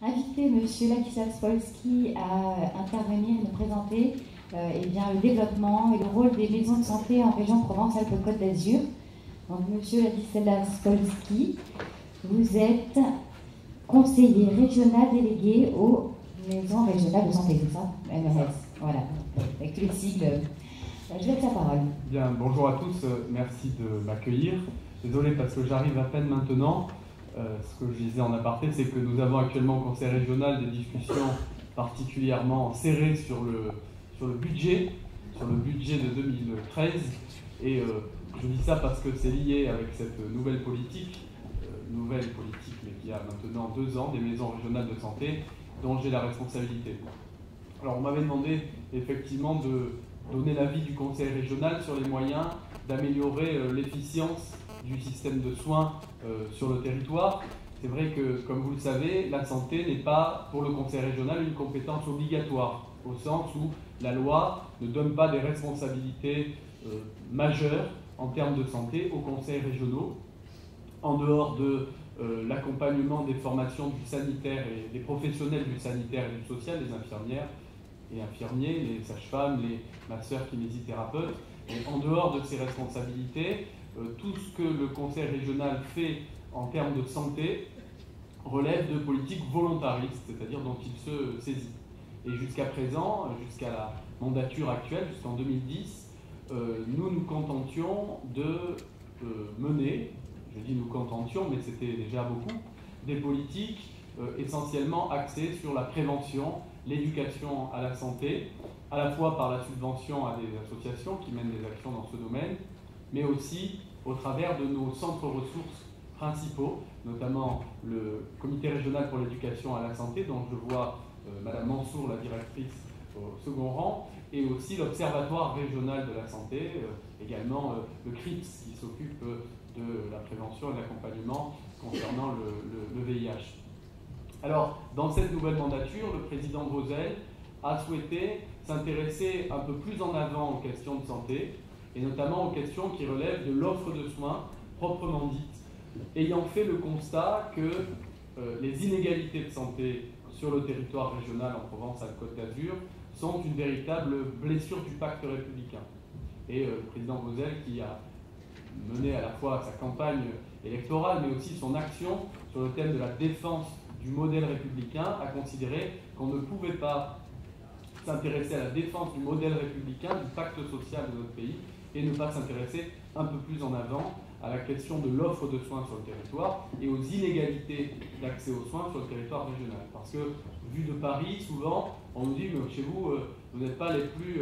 inviter M. Ladislas Polski à intervenir et nous présenter le développement et le rôle des maisons de santé en région Provence-Alpes-Côte d'Azur. Donc, M. Ladislas Polski, vous êtes conseiller régional délégué aux maisons régionales de santé, c'est ça? MRS, voilà, avec tous les sigles. Je laisse la parole. Bien, bonjour à tous, merci de m'accueillir. Désolé parce que j'arrive à peine maintenant. Ce que je disais en aparté, c'est que nous avons actuellement au Conseil régional des discussions particulièrement serrées sur le budget de 2013. Et je dis ça parce que c'est lié avec cette nouvelle politique, mais qui a maintenant 2 ans, des maisons régionales de santé, dont j'ai la responsabilité. Alors on m'avait demandé effectivement de donner l'avis du Conseil régional sur les moyens d'améliorer l'efficience du système de soins sur le territoire. C'est vrai que, comme vous le savez, la santé n'est pas pour le Conseil régional une compétence obligatoire, au sens où la loi ne donne pas des responsabilités majeures en termes de santé aux conseils régionaux, en dehors de l'accompagnement des formations du sanitaire et des professionnels du sanitaire et du social, les infirmières et infirmiers, les sages-femmes, les masseurs, kinésithérapeutes. Et en dehors de ces responsabilités, tout ce que le conseil régional fait en termes de santé relève de politiques volontaristes, c'est-à-dire dont il se saisit. Et jusqu'à présent, jusqu'à la mandature actuelle, jusqu'en 2010, nous nous contentions de mener, je dis nous contentions, mais c'était déjà beaucoup, des politiques essentiellement axées sur la prévention, l'éducation à la santé, à la fois par la subvention à des associations qui mènent des actions dans ce domaine, mais aussi au travers de nos centres ressources principaux, notamment le Comité régional pour l'éducation à la santé, dont je vois Madame Mansour, la directrice, au second rang, et aussi l'Observatoire régional de la santé, également le CRIPS, qui s'occupe de la prévention et de l'accompagnement concernant le VIH. Alors, dans cette nouvelle mandature, le président Vauzel a souhaité s'intéresser un peu plus en avant aux questions de santé, et notamment aux questions qui relèvent de l'offre de soins proprement dite, ayant fait le constat que les inégalités de santé sur le territoire régional en Provence-Alpes-Côte d'Azur sont une véritable blessure du pacte républicain. Et le président Vauzel, qui a mené à la fois sa campagne électorale, mais aussi son action sur le thème de la défense du modèle républicain, a considéré qu'on ne pouvait pas s'intéresser à la défense du modèle républicain, du pacte social de notre pays, et ne pas s'intéresser un peu plus en avant à la question de l'offre de soins sur le territoire et aux inégalités d'accès aux soins sur le territoire régional. Parce que, vu de Paris, souvent, on nous dit que chez vous, vous n'êtes pas les plus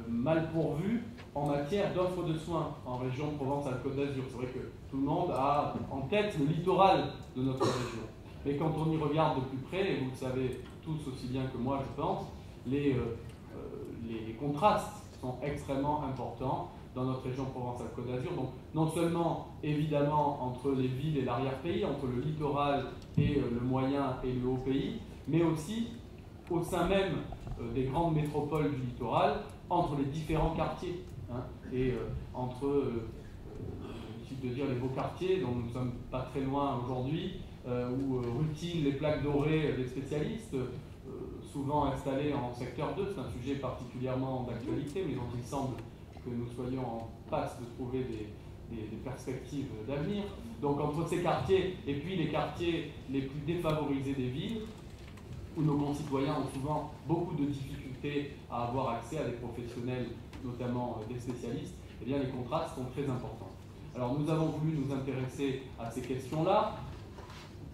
mal pourvus en matière d'offre de soins en région Provence-Alpes-Côte d'Azur. C'est vrai que tout le monde a en tête le littoral de notre région. Mais quand on y regarde de plus près, et vous le savez tous aussi bien que moi, je pense, les contrastes sont extrêmement importants dans notre région Provence-Alpes-Côte d'Azur. Donc, non seulement, évidemment, entre les villes et l'arrière-pays, entre le littoral et le moyen et le haut pays, mais aussi au sein même des grandes métropoles du littoral, entre les différents quartiers. Entre, de dire les beaux quartiers, dont nous ne sommes pas très loin aujourd'hui, où rutilent les plaques dorées des spécialistes, souvent installés en secteur 2, c'est un sujet particulièrement d'actualité, mais dont il semble que nous soyons en passe de trouver des perspectives d'avenir. Donc entre ces quartiers et puis les quartiers les plus défavorisés des villes, où nos concitoyens ont souvent beaucoup de difficultés à avoir accès à des professionnels, notamment des spécialistes, eh bien les contrastes sont très importants. Alors nous avons voulu nous intéresser à ces questions-là,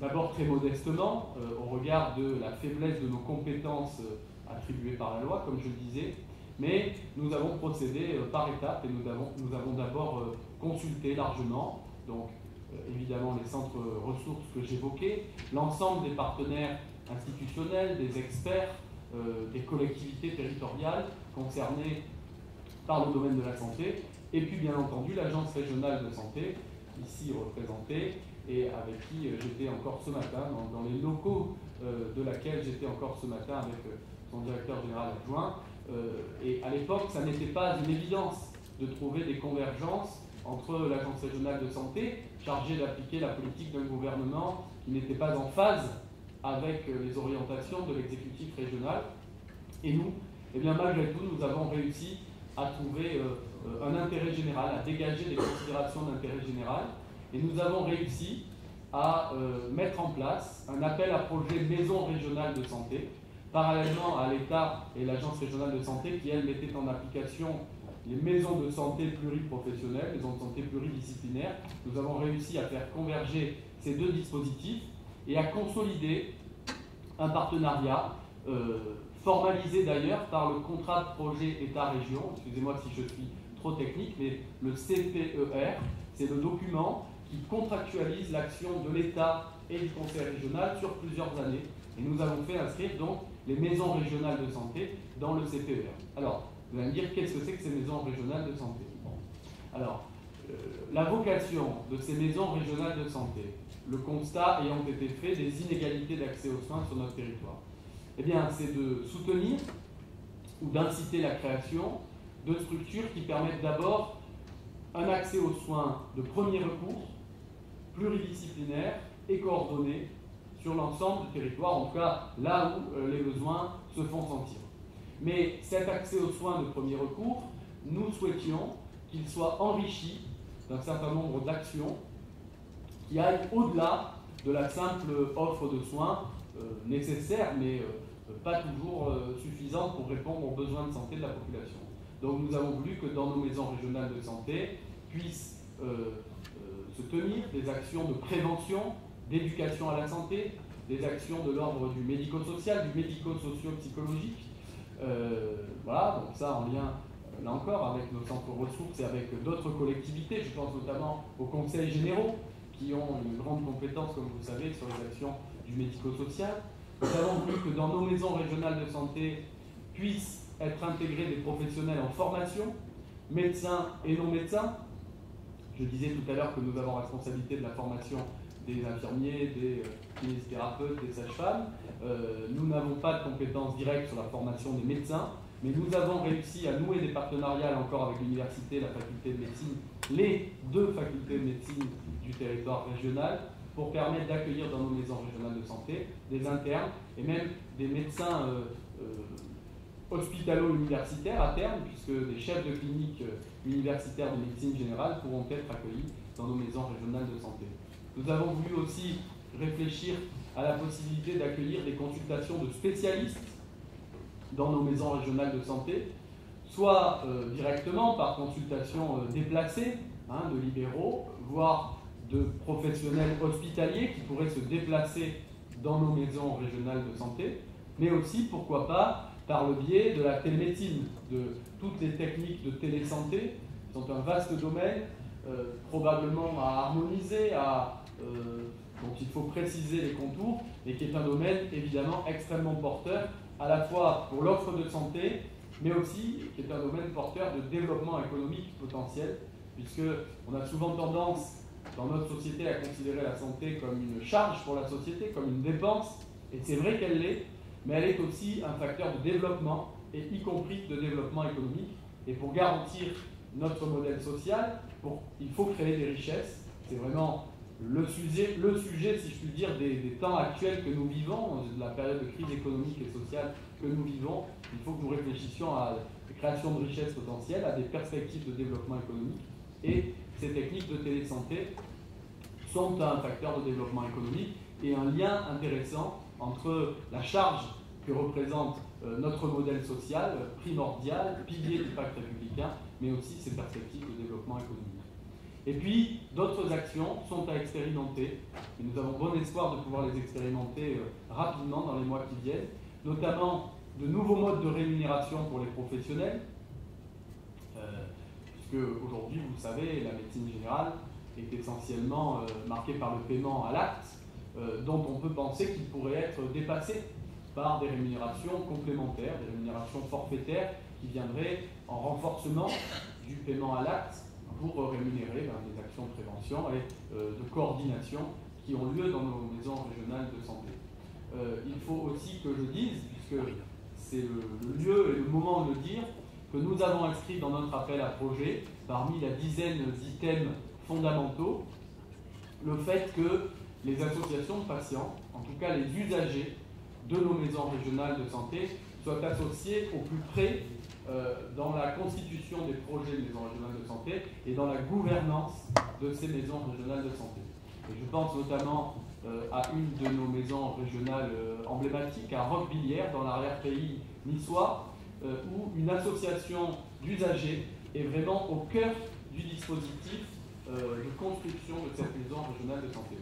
d'abord très modestement, au regard de la faiblesse de nos compétences attribuées par la loi, comme je le disais, mais nous avons procédé par étapes et nous avons d'abord consulté largement, donc évidemment les centres ressources que j'évoquais, l'ensemble des partenaires institutionnels, des experts, des collectivités territoriales concernées par le domaine de la santé, et puis bien entendu l'Agence régionale de santé, ici représentée, et avec qui j'étais encore ce matin, dans les locaux de laquelle j'étais encore ce matin avec son directeur général adjoint. Et à l'époque, ça n'était pas une évidence de trouver des convergences entre l'Agence régionale de santé, chargée d'appliquer la politique d'un gouvernement qui n'était pas en phase avec les orientations de l'exécutif régional. Et nous, eh bien, malgré tout, nous avons réussi à trouver un intérêt général, à dégager des considérations d'intérêt général. Et nous avons réussi à mettre en place un appel à projet maison régionale de santé, parallèlement à l'État et l'Agence régionale de santé qui, elles, mettaient en application les maisons de santé pluriprofessionnelles, les maisons de santé pluridisciplinaires. Nous avons réussi à faire converger ces deux dispositifs et à consolider un partenariat formalisé d'ailleurs par le contrat de projet État-région. Excusez-moi si je suis trop technique, mais le CPER, c'est le document qui contractualise l'action de l'État et du Conseil régional sur plusieurs années. Et nous avons fait inscrire donc les maisons régionales de santé dans le CPER. Alors, vous allez me dire, qu'est-ce que c'est que ces maisons régionales de santé? Alors, la vocation de ces maisons régionales de santé, le constat ayant été fait des inégalités d'accès aux soins sur notre territoire, eh bien, c'est de soutenir ou d'inciter la création de structures qui permettent d'abord un accès aux soins de premier recours, pluridisciplinaire et coordonné sur l'ensemble du territoire, en tout cas là où les besoins se font sentir. Mais cet accès aux soins de premier recours, nous souhaitions qu'il soit enrichi d'un certain nombre d'actions qui aillent au-delà de la simple offre de soins nécessaire, mais pas toujours suffisante pour répondre aux besoins de santé de la population. Donc nous avons voulu que dans nos maisons régionales de santé puissent se tenir des actions de prévention, d'éducation à la santé, des actions de l'ordre du médico-social, du médico-socio-psychologique. Voilà, donc ça en lien, là encore, avec nos centres ressources et avec d'autres collectivités. Je pense notamment aux conseils généraux qui ont une grande compétence, comme vous le savez, sur les actions du médico-social. Nous avons voulu que dans nos maisons régionales de santé puissent être intégrés des professionnels en formation, médecins et non médecins. Je disais tout à l'heure que nous avons responsabilité de la formation des infirmiers, des kinésithérapeutes, des sages-femmes. Nous n'avons pas de compétences directes sur la formation des médecins, mais nous avons réussi à nouer des partenariats, là encore, avec l'université, la faculté de médecine, les deux facultés de médecine du territoire régional, pour permettre d'accueillir dans nos maisons régionales de santé des internes et même des médecins hospitalo-universitaires à terme, puisque des chefs de clinique universitaires de médecine générale pourront être accueillis dans nos maisons régionales de santé. Nous avons voulu aussi réfléchir à la possibilité d'accueillir des consultations de spécialistes dans nos maisons régionales de santé, soit directement par consultation déplacée de libéraux, voire de professionnels hospitaliers qui pourraient se déplacer dans nos maisons régionales de santé, mais aussi, pourquoi pas, par le biais de la télémédecine, de toutes les techniques de télésanté, qui sont un vaste domaine, probablement à harmoniser, dont il faut préciser les contours, mais qui est un domaine évidemment extrêmement porteur, à la fois pour l'offre de santé, mais aussi qui est un domaine porteur de développement économique potentiel, puisqu'on a souvent tendance dans notre société à considérer la santé comme une charge pour la société, comme une dépense, et c'est vrai qu'elle l'est, mais elle est aussi un facteur de développement, et y compris de développement économique. Et pour garantir notre modèle social, il faut créer des richesses. C'est vraiment le sujet, si je puis dire, des temps actuels que nous vivons, de la période de crise économique et sociale que nous vivons. Il faut que nous réfléchissions à la création de richesses potentielles, à des perspectives de développement économique. Et ces techniques de télésanté sont un facteur de développement économique et un lien intéressant entre la charge que représente notre modèle social primordial, pilier du pacte républicain, mais aussi ses perspectives de développement économique. Et puis, d'autres actions sont à expérimenter, et nous avons bon espoir de pouvoir les expérimenter rapidement dans les mois qui viennent, notamment de nouveaux modes de rémunération pour les professionnels, puisque aujourd'hui, vous le savez, la médecine générale est essentiellement marquée par le paiement à l'acte, dont on peut penser qu'il pourrait être dépassé par des rémunérations complémentaires, des rémunérations forfaitaires qui viendraient en renforcement du paiement à l'acte pour rémunérer des actions de prévention et de coordination qui ont lieu dans nos maisons régionales de santé. Il faut aussi que je dise, puisque c'est le lieu et le moment de le dire, que nous avons inscrit dans notre appel à projet, parmi la dizaine d'items fondamentaux, le fait que les associations de patients en tout cas les usagers de nos maisons régionales de santé, soient associés au plus près dans la constitution des projets de maisons régionales de santé et dans la gouvernance de ces maisons régionales de santé. Et je pense notamment à une de nos maisons régionales emblématiques, à Roquebillière, dans l'arrière-pays niçois, où une association d'usagers est vraiment au cœur du dispositif de construction de cette maison régionale de santé.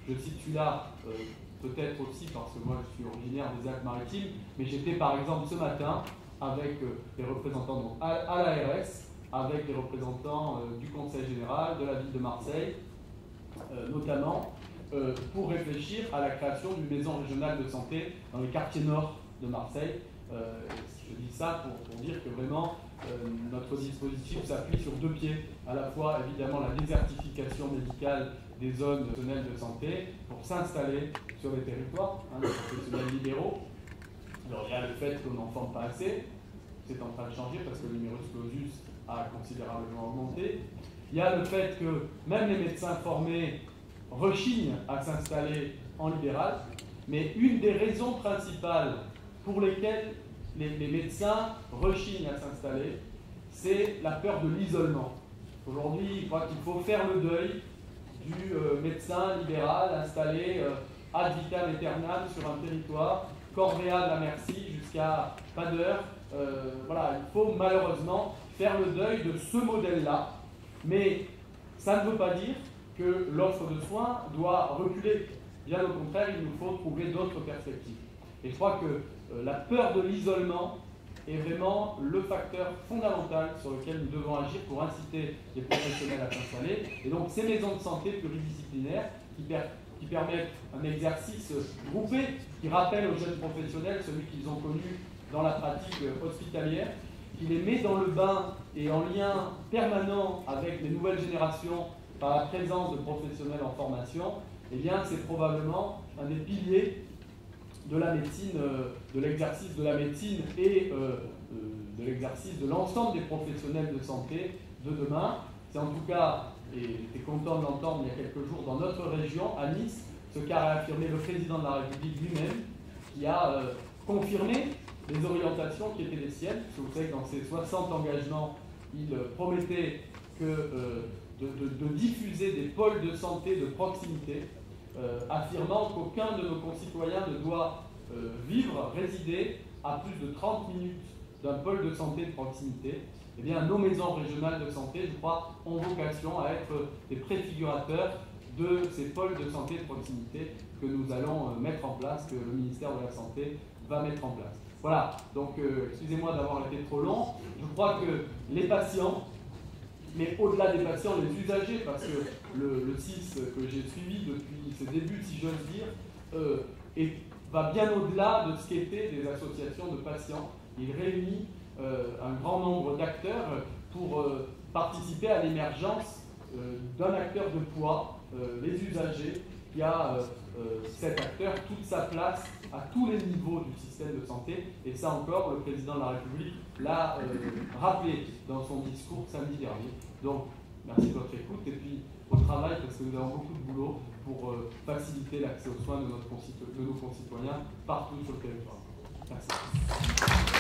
Je cite celui-là peut-être aussi parce que moi je suis originaire des Alpes-Maritimes, mais j'étais par exemple ce matin avec les représentants donc, à l'ARS, avec les représentants du Conseil général, de la ville de Marseille, notamment, pour réfléchir à la création d'une maison régionale de santé dans les quartiers nord de Marseille. Je dis ça pour dire que vraiment notre dispositif s'appuie sur deux pieds, à la fois évidemment la désertification médicale des zones régionales de santé pour s'installer sur les territoires, des professionnels libéraux. Alors il y a le fait qu'on n'en forme pas assez, c'est en train de changer parce que le numerus clausus a considérablement augmenté. Il y a le fait que même les médecins formés rechignent à s'installer en libéral, mais une des raisons principales pour lesquelles les médecins rechignent à s'installer, c'est la peur de l'isolement. Aujourd'hui, je crois qu'il faut faire le deuil du médecin libéral installé ad vitam aeternam sur un territoire, Corvéa de la Merci jusqu'à pas d'heure. Voilà, il faut malheureusement faire le deuil de ce modèle-là, mais ça ne veut pas dire que l'offre de soins doit reculer. Bien au contraire, il nous faut trouver d'autres perspectives. Et je crois que la peur de l'isolement est vraiment le facteur fondamental sur lequel nous devons agir pour inciter les professionnels à s'installer. Et donc ces maisons de santé pluridisciplinaires qui permettent un exercice groupé, qui rappelle aux jeunes professionnels celui qu'ils ont connu dans la pratique hospitalière, qui les met dans le bain et en lien permanent avec les nouvelles générations par la présence de professionnels en formation, eh bien c'est probablement un des piliers de la médecine, de l'exercice de la médecine et de l'exercice de l'ensemble des professionnels de santé de demain. C'est en tout cas, et j'étais content de l'entendre il y a quelques jours dans notre région, à Nice, ce qu'a réaffirmé le président de la République lui-même, qui a confirmé les orientations qui étaient les siennes. Parce que vous savez que dans ses 60 engagements, il promettait de diffuser des pôles de santé de proximité, affirmant qu'aucun de nos concitoyens ne doit vivre, résider à plus de 30 minutes d'un pôle de santé de proximité. Eh bien, nos maisons régionales de santé, je crois, ont vocation à être des préfigurateurs de ces pôles de santé de proximité que nous allons mettre en place, que le ministère de la Santé va mettre en place. Voilà, donc excusez-moi d'avoir été trop long. Je crois que les patients, mais au-delà des patients, les usagers, parce que le CIS que j'ai suivi depuis ses débuts, si j'ose dire, va bien au-delà de ce qu'étaient des associations de patients. Il réunit un grand nombre d'acteurs pour participer à l'émergence d'un acteur de poids, les usagers, qui a cet acteur toute sa place à tous les niveaux du système de santé. Et ça encore, le président de la République l'a rappelé dans son discours samedi dernier. Donc, merci de votre écoute et puis au travail, parce que nous avons beaucoup de boulot pour faciliter l'accès aux soins de nos concitoyens partout sur le territoire. Merci.